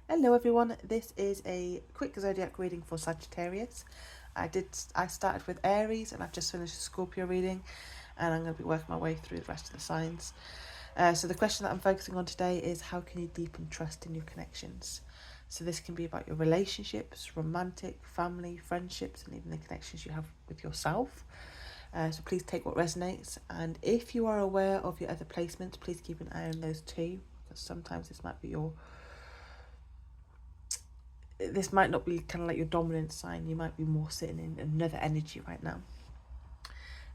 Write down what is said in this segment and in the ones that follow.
Hello everyone, this is a quick zodiac reading for Sagittarius. I started with Aries and I've just finished a Scorpio reading, and I'm going to be working my way through the rest of the signs. So the question that I'm focusing on today is, how can you deepen trust in your connections? So this can be about your relationships, romantic, family, friendships, and even the connections you have with yourself. So please take what resonates, and if you are aware of your other placements, please keep an eye on those too, because sometimes this might not be kind of like your dominant sign. You might be more sitting in another energy right now.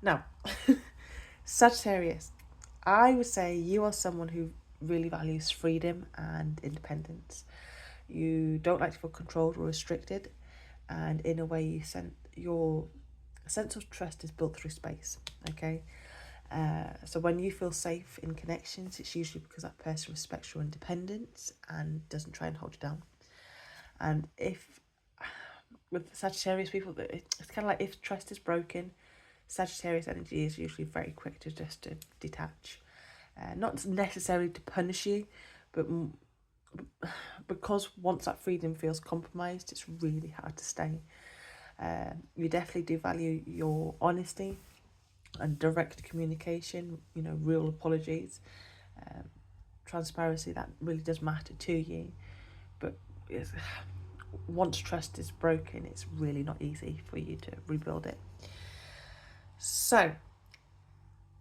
Now, Sagittarius, I would say you are someone who really values freedom and independence. You don't like to feel controlled or restricted, and in a way, your sense of trust is built through space. Okay, so when you feel safe in connections, it's usually because that person respects your independence and doesn't try and hold you down. And if with Sagittarius people, it's kind of like if trust is broken, Sagittarius energy is usually very quick to detach. Not necessarily to punish you, but because once that freedom feels compromised, it's really hard to stay. You definitely do value your honesty and direct communication, real apologies, um, transparency, that really does matter to you. But it's, once trust is broken, it's really not easy for you to rebuild it. So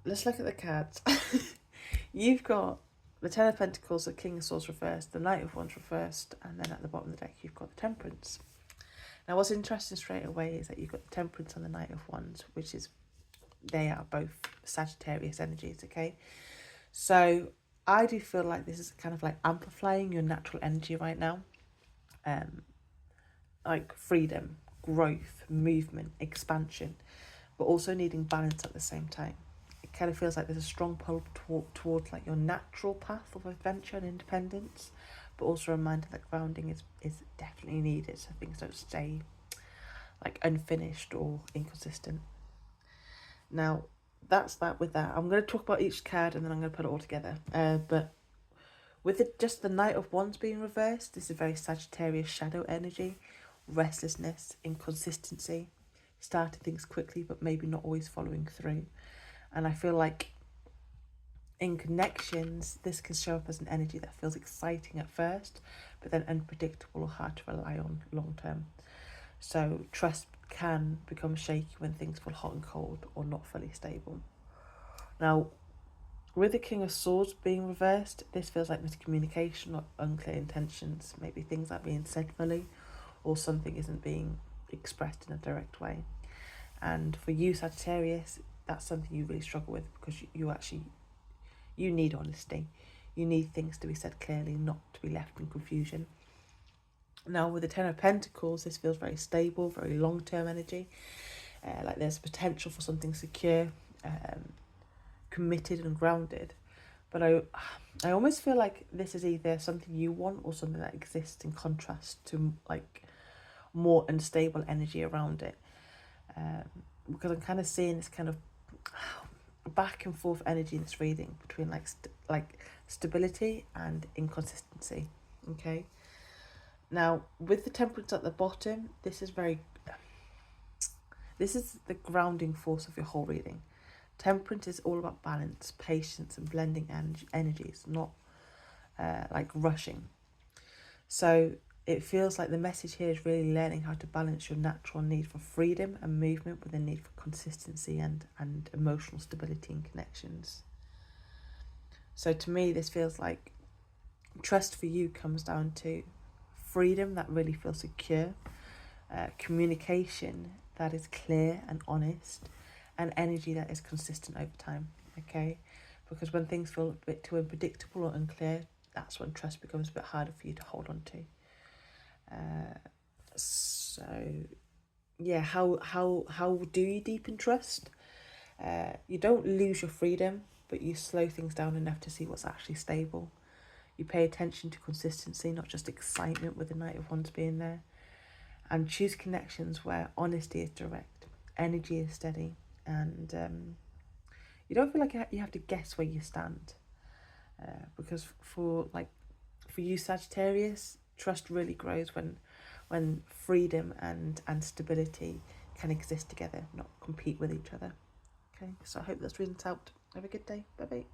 let's look at the cards. You've got the Ten of Pentacles, the King of Swords reversed, the Knight of Wands reversed, and then at the bottom of the deck you've got the Temperance. Now what's interesting straight away is that you've got the Temperance and the Knight of Wands, which is, they are both Sagittarius energies, okay? So I do feel like this is kind of like amplifying your natural energy right now. Like freedom, growth, movement, expansion, but also needing balance at the same time. It kind of feels like there's a strong pull towards like your natural path of adventure and independence, but also a reminder that grounding is definitely needed so things don't stay like unfinished or inconsistent. Now, that's that with that. I'm going to talk about each card and then I'm going to put it all together. But with just the Knight of Wands being reversed, this is very Sagittarius shadow energy, restlessness, inconsistency, starting things quickly but maybe not always following through. And I feel like in connections, this can show up as an energy that feels exciting at first, but then unpredictable or hard to rely on long term. So trust can become shaky when things feel hot and cold or not fully stable. Now, with the King of Swords being reversed, this feels like miscommunication or unclear intentions. Maybe things aren't being said fully, or something isn't being expressed in a direct way. And for you, Sagittarius, that's something you really struggle with because you need honesty. You need things to be said clearly, not to be left in confusion. Now, with the Ten of Pentacles, this feels very stable, very long-term energy. Like there's potential for something secure, committed and grounded. But I almost feel like this is either something you want or something that exists in contrast to like more unstable energy around it. Because I'm kind of seeing this kind of back and forth energy in this reading between like stability and inconsistency. Okay. Now with the Temperance at the bottom, this is the grounding force of your whole reading. Temperance is all about balance, patience, and blending energies, not like rushing. So it feels like the message here is really learning how to balance your natural need for freedom and movement with the need for consistency and emotional stability in connections. So to me, this feels like trust for you comes down to freedom that really feels secure, communication that is clear and honest, and energy that is consistent over time. Okay, because when things feel a bit too unpredictable or unclear, that's when trust becomes a bit harder for you to hold on to. So yeah, how do you deepen trust? You don't lose your freedom, but you slow things down enough to see what's actually stable. You pay attention to consistency, not just excitement with the Knight of Wands being there. And choose connections where honesty is direct, energy is steady, and you don't feel like you have to guess where you stand. Because for you Sagittarius, trust really grows when freedom and stability can exist together, not compete with each other. Okay, so I hope this reading's helped. Have a good day. Bye bye.